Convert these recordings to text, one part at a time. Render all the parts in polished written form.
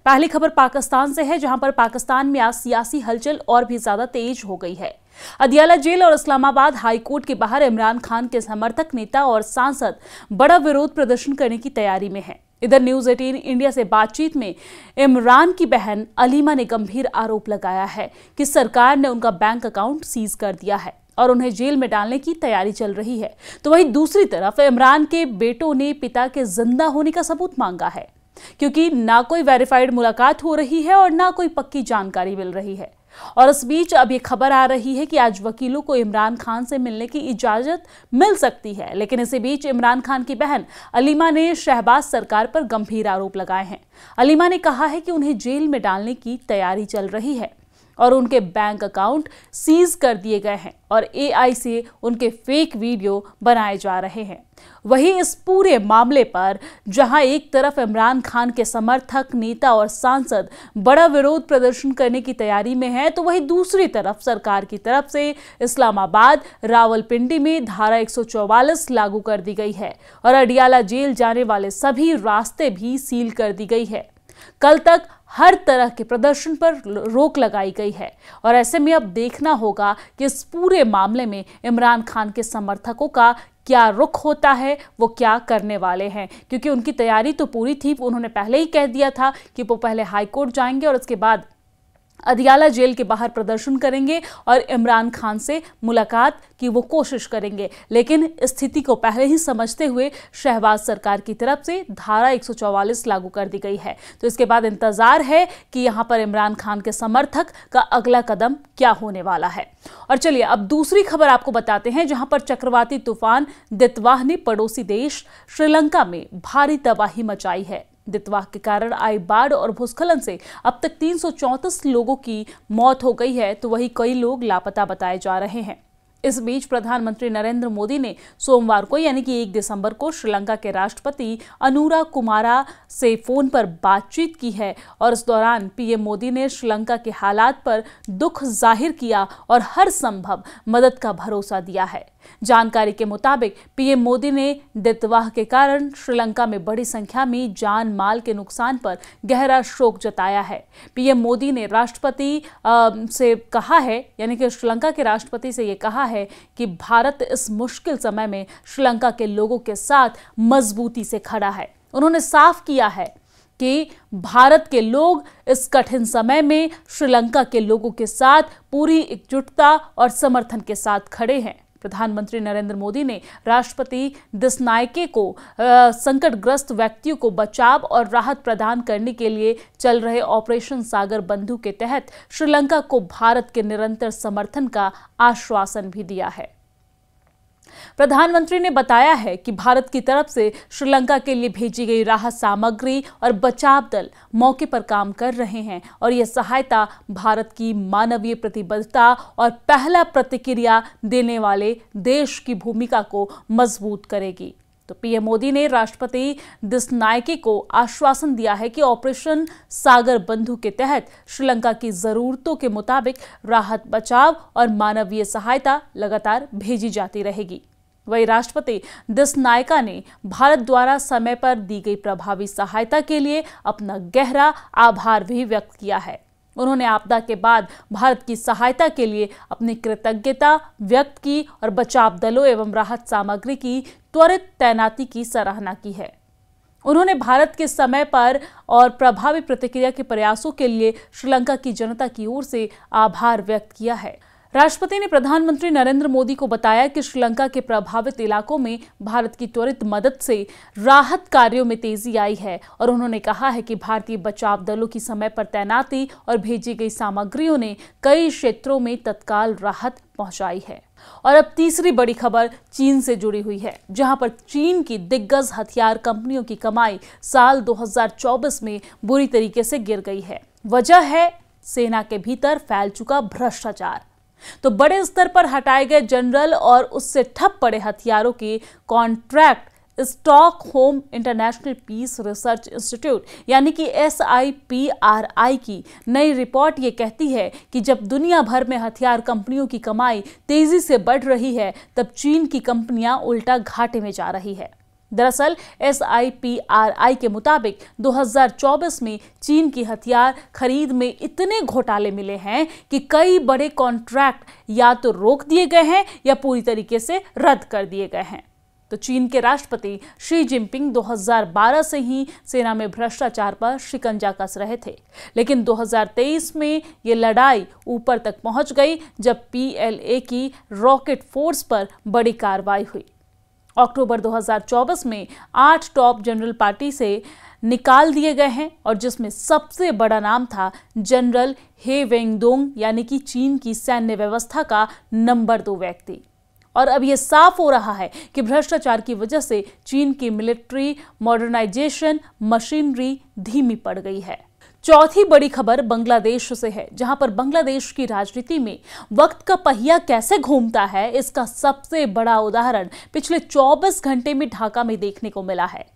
पहली खबर पाकिस्तान से है, जहां पर पाकिस्तान में आज सियासी हलचल और भी ज्यादा तेज हो गई है। अदियाला जेल और इस्लामाबाद हाई कोर्ट के बाहर इमरान खान के समर्थक, नेता और सांसद बड़ा विरोध प्रदर्शन करने की तैयारी में हैं। इधर न्यूज 18 इंडिया से बातचीत में इमरान की बहन अलीमा ने गंभीर आरोप लगाया है कि सरकार ने उनका बैंक अकाउंट सीज कर दिया है और उन्हें जेल में डालने की तैयारी चल रही है। तो वहीं दूसरी तरफ इमरान के बेटों ने पिता के जिंदा होने का सबूत मांगा है, क्योंकि ना कोई वेरीफाइड मुलाकात हो रही है और ना कोई पक्की जानकारी मिल रही है। और इस बीच अब ये खबर आ रही है कि आज वकीलों को इमरान खान से मिलने की इजाजत मिल सकती है। लेकिन इसी बीच इमरान खान की बहन अलीमा ने शहबाज सरकार पर गंभीर आरोप लगाए हैं। अलीमा ने कहा है कि उन्हें जेल में डालने की तैयारी चल रही है और उनके बैंक अकाउंट सीज कर दिए गए हैं और एआई से उनके फेक वीडियो बनाए जा रहे हैं। वहीं इस पूरे मामले पर जहां एक तरफ इमरान खान के समर्थक, नेता और सांसद बड़ा विरोध प्रदर्शन करने की तैयारी में हैं, तो वहीं दूसरी तरफ सरकार की तरफ से इस्लामाबाद, रावलपिंडी में धारा 144 लागू कर दी गई है और अडियाला जेल जाने वाले सभी रास्ते भी सील कर दी गई है। कल तक हर तरह के प्रदर्शन पर रोक लगाई गई है और ऐसे में अब देखना होगा कि इस पूरे मामले में इमरान खान के समर्थकों का क्या रुख होता है, वो क्या करने वाले हैं, क्योंकि उनकी तैयारी तो पूरी थी। उन्होंने पहले ही कह दिया था कि वो पहले हाई कोर्ट जाएंगे और उसके बाद अदियाला जेल के बाहर प्रदर्शन करेंगे और इमरान खान से मुलाकात की वो कोशिश करेंगे। लेकिन स्थिति को पहले ही समझते हुए शहबाज सरकार की तरफ से धारा 144 लागू कर दी गई है। तो इसके बाद इंतजार है कि यहां पर इमरान खान के समर्थक का अगला कदम क्या होने वाला है। और चलिए अब दूसरी खबर आपको बताते हैं, जहां पर चक्रवाती तूफान दितवाह ने पड़ोसी देश श्रीलंका में भारी तबाही मचाई है। दितवाह के कारण आई बाढ़ और भूस्खलन से अब तक 334 लोगों की मौत हो गई है, तो वहीं कई लोग लापता बताए जा रहे हैं। इस बीच प्रधानमंत्री नरेंद्र मोदी ने सोमवार को यानी कि 1 दिसंबर को श्रीलंका के राष्ट्रपति अनुरा कुमारा से फोन पर बातचीत की है और इस दौरान पीएम मोदी ने श्रीलंका के हालात पर दुख जाहिर किया और हर संभव मदद का भरोसा दिया है। जानकारी के मुताबिक पीएम मोदी ने दितवाह के कारण श्रीलंका में बड़ी संख्या में जान माल के नुकसान पर गहरा शोक जताया है। पीएम मोदी ने राष्ट्रपति से कहा है, यानी कि श्रीलंका के राष्ट्रपति से ये कहा है कि भारत इस मुश्किल समय में श्रीलंका के लोगों के साथ मजबूती से खड़ा है। उन्होंने साफ किया है कि भारत के लोग इस कठिन समय में श्रीलंका के लोगों के साथ पूरी एकजुटता और समर्थन के साथ खड़े हैं। प्रधानमंत्री नरेंद्र मोदी ने राष्ट्रपति दिसनायके को संकटग्रस्त व्यक्तियों को बचाव और राहत प्रदान करने के लिए चल रहे ऑपरेशन सागर बंधु के तहत श्रीलंका को भारत के निरंतर समर्थन का आश्वासन भी दिया है। प्रधानमंत्री ने बताया है कि भारत की तरफ से श्रीलंका के लिए भेजी गई राहत सामग्री और बचाव दल मौके पर काम कर रहे हैं और यह सहायता भारत की मानवीय प्रतिबद्धता और पहला प्रतिक्रिया देने वाले देश की भूमिका को मजबूत करेगी। तो पीएम मोदी ने राष्ट्रपति दिसनायके को आश्वासन दिया है कि ऑपरेशन सागर बंधु के तहत श्रीलंका की जरूरतों के मुताबिक राहत, बचाव और मानवीय सहायता लगातार भेजी जाती रहेगी। वही राष्ट्रपति दिसनायका ने भारत द्वारा समय पर दी गई प्रभावी सहायता के लिए अपना गहरा आभार भी व्यक्त किया है। उन्होंने आपदा के बाद भारत की सहायता के लिए अपनी कृतज्ञता व्यक्त की और बचाव दलों एवं राहत सामग्री की त्वरित तैनाती की सराहना की है। उन्होंने भारत के समय पर और प्रभावी प्रतिक्रिया के प्रयासों के लिए श्रीलंका की जनता की ओर से आभार व्यक्त किया है। राष्ट्रपति ने प्रधानमंत्री नरेंद्र मोदी को बताया कि श्रीलंका के प्रभावित इलाकों में भारत की त्वरित मदद से राहत कार्यों में तेजी आई है और उन्होंने कहा है कि भारतीय बचाव दलों की समय पर तैनाती और भेजी गई सामग्रियों ने कई क्षेत्रों में तत्काल राहत पहुंचाई है। और अब तीसरी बड़ी खबर चीन से जुड़ी हुई है, जहां पर चीन की दिग्गज हथियार कंपनियों की कमाई साल 2024 में बुरी तरीके से गिर गई है। वजह है सेना के भीतर फैल चुका भ्रष्टाचार। तो बड़े स्तर पर हटाए गए जनरल और उससे ठप पड़े हथियारों के contract Stockholm International Peace Research Institute यानी कि SIPRI की नई रिपोर्ट ये कहती है कि जब दुनिया भर में हथियार कंपनियों की कमाई तेजी से बढ़ रही है, तब चीन की कंपनियां उल्टा घाटे में जा रही है। दरअसल SIPRI के मुताबिक 2024 में चीन की हथियार खरीद में इतने घोटाले मिले हैं कि कई बड़े कॉन्ट्रैक्ट या तो रोक दिए गए हैं या पूरी तरीके से रद्द कर दिए गए हैं। तो चीन के राष्ट्रपति शी जिनपिंग 2012 से ही सेना में भ्रष्टाचार पर शिकंजा कस रहे थे, लेकिन 2023 में ये लड़ाई ऊपर तक पहुंच गई जब PLA की रॉकेट फोर्स पर बड़ी कार्रवाई हुई। अक्टूबर 2024 में 8 टॉप जनरल पार्टी से निकाल दिए गए हैं और जिसमें सबसे बड़ा नाम था जनरल हे वेंगडोंग, यानी कि चीन की सैन्य व्यवस्था का नंबर 2 व्यक्ति। और अब यह साफ हो रहा है कि भ्रष्टाचार की वजह से चीन की मिलिट्री मॉडर्नाइजेशन मशीनरी धीमी पड़ गई है। चौथी बड़ी खबर बांग्लादेश से है, जहां पर बांग्लादेश की राजनीति में वक्त का पहिया कैसे घूमता है, इसका सबसे बड़ा उदाहरण पिछले 24 घंटे में ढाका में देखने को मिला है।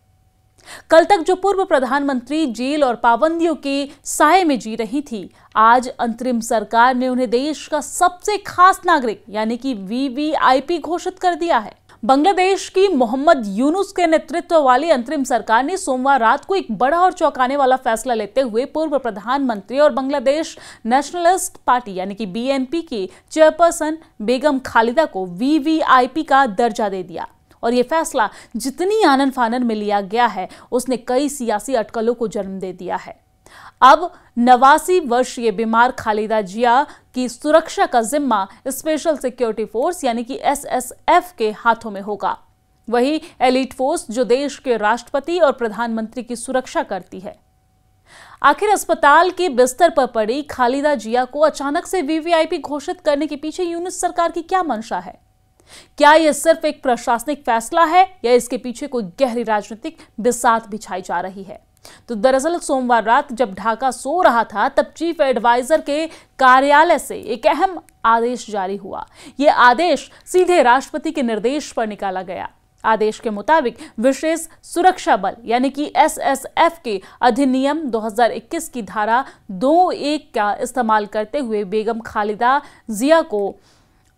कल तक जो पूर्व प्रधानमंत्री जेल और पाबंदियों के साए में जी रही थी, आज अंतरिम सरकार ने उन्हें देश का सबसे खास नागरिक यानी कि VVIP घोषित कर दिया है। बांग्लादेश की मोहम्मद यूनुस के नेतृत्व वाली अंतरिम सरकार ने सोमवार रात को एक बड़ा और चौंकाने वाला फैसला लेते हुए पूर्व प्रधानमंत्री और बांग्लादेश नेशनलिस्ट पार्टी यानी कि BNP की चेयरपर्सन बेगम खालिदा को VVIP का दर्जा दे दिया। और यह फैसला जितनी आनन फानन में लिया गया है, उसने कई सियासी अटकलों को जन्म दे दिया है। अब 89 वर्षीय बीमार खालिदा जिया की सुरक्षा का जिम्मा स्पेशल सिक्योरिटी फोर्स यानी कि SSF के हाथों में होगा। वही एलीट फोर्स जो देश के राष्ट्रपति और प्रधानमंत्री की सुरक्षा करती है। आखिर अस्पताल के बिस्तर पर पड़ी खालिदा जिया को अचानक से VVIP घोषित करने के पीछे यूनुस सरकार की क्या मंशा है? क्या यह सिर्फ एक प्रशासनिक फैसला है या इसके पीछे कोई गहरी राजनीतिक बिसात बिछाई जा रही है? तो दरअसल सोमवार रात जब ढाका सो रहा था, तब चीफ एडवाइजर के कार्यालय से एक अहम आदेश जारी हुआ। यह आदेश सीधे राष्ट्रपति के निर्देश पर निकाला गया। आदेश के मुताबिक विशेष सुरक्षा बल यानी कि SSF के अधिनियम 2021 की धारा 2(1) का इस्तेमाल करते हुए बेगम खालिदा जिया को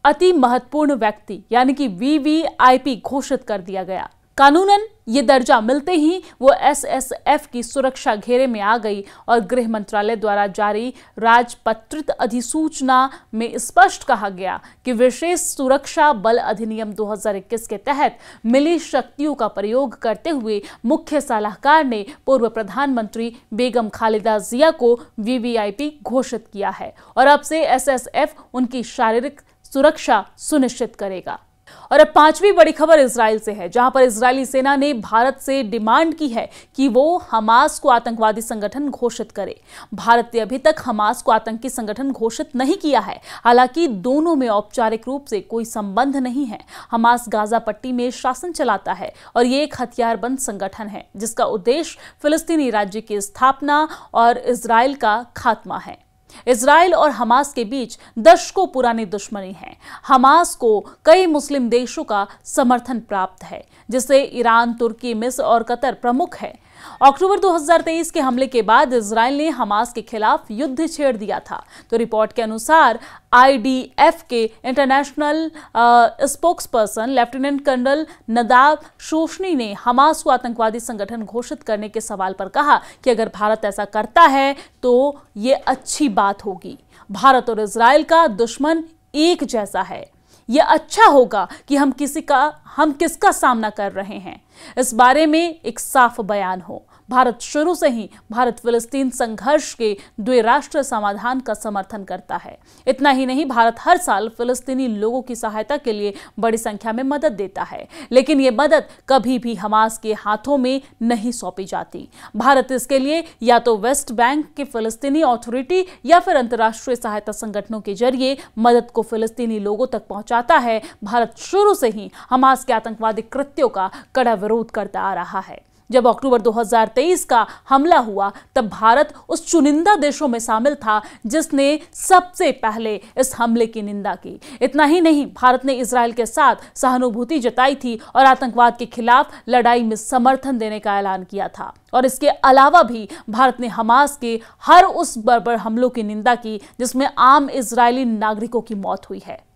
अति महत्वपूर्ण व्यक्ति यानी कि VVIP घोषित कर दिया गया। कानूनन ये दर्जा मिलते ही वो SSF की सुरक्षा घेरे में आ गई और गृह मंत्रालय द्वारा जारी राजपत्रित अधिसूचना में स्पष्ट कहा गया कि विशेष सुरक्षा बल अधिनियम 2021 के तहत मिली शक्तियों का प्रयोग करते हुए मुख्य सलाहकार ने पूर्व प्रधानमंत्री बेगम खालिदा जिया को VVIP घोषित किया है और अब से SSF उनकी शारीरिक सुरक्षा सुनिश्चित करेगा। और अब पांचवी बड़ी खबर इजराइल से है, जहां पर इजरायली सेना ने भारत से डिमांड की है कि वो हमास को आतंकवादी संगठन घोषित करे। भारत ने अभी तक हमास को आतंकी संगठन घोषित नहीं किया है। हालांकि दोनों में औपचारिक रूप से कोई संबंध नहीं है। हमास गाजा पट्टी में शासन चलाता है और ये एक हथियारबंद संगठन है जिसका उद्देश्य फिलिस्तीनी राज्य की स्थापना और इजराइल का खात्मा है। इजराइल और हमास के बीच दशकों पुरानी दुश्मनी है। हमास को कई मुस्लिम देशों का समर्थन प्राप्त है, जिससे ईरान, तुर्की, मिस्र और कतर प्रमुख है। अक्टूबर 2023 के हमले के बाद इजराइल ने हमास के खिलाफ युद्ध छेड़ दिया था। तो रिपोर्ट के अनुसार IDF के इंटरनेशनल स्पोक्सपर्सन लेफ्टिनेंट कर्नल नदाब शोशनी ने हमास को आतंकवादी संगठन घोषित करने के सवाल पर कहा कि अगर भारत ऐसा करता है तो ये अच्छी बात होगी। भारत और इजराइल का दुश्मन एक जैसा है। यह अच्छा होगा कि हम किसका सामना कर रहे हैं, इस बारे में एक साफ बयान हो। भारत शुरू से ही भारत फिलिस्तीन संघर्ष के द्विराष्ट्र समाधान का समर्थन करता है। इतना ही नहीं, भारत हर साल फिलिस्तीनी लोगों की सहायता के लिए बड़ी संख्या में मदद देता है, लेकिन ये मदद कभी भी हमास के हाथों में नहीं सौंपी जाती। भारत इसके लिए या तो वेस्ट बैंक के फिलिस्तीनी अथॉरिटी या फिर अंतर्राष्ट्रीय सहायता संगठनों के जरिए मदद को फिलिस्तीनी लोगों तक पहुंचाता है। भारत शुरू से ही हमास के आतंकवादी कृत्यों का कड़ा विरोध करता आ रहा है। जब अक्टूबर 2023 का हमला हुआ, तब भारत उस चुनिंदा देशों में शामिल था जिसने सबसे पहले इस हमले की निंदा की। इतना ही नहीं, भारत ने इजराइल के साथ सहानुभूति जताई थी और आतंकवाद के खिलाफ लड़ाई में समर्थन देने का ऐलान किया था। और इसके अलावा भी भारत ने हमास के हर उस बर्बर हमलों की निंदा की जिसमें आम इजरायली नागरिकों की मौत हुई है।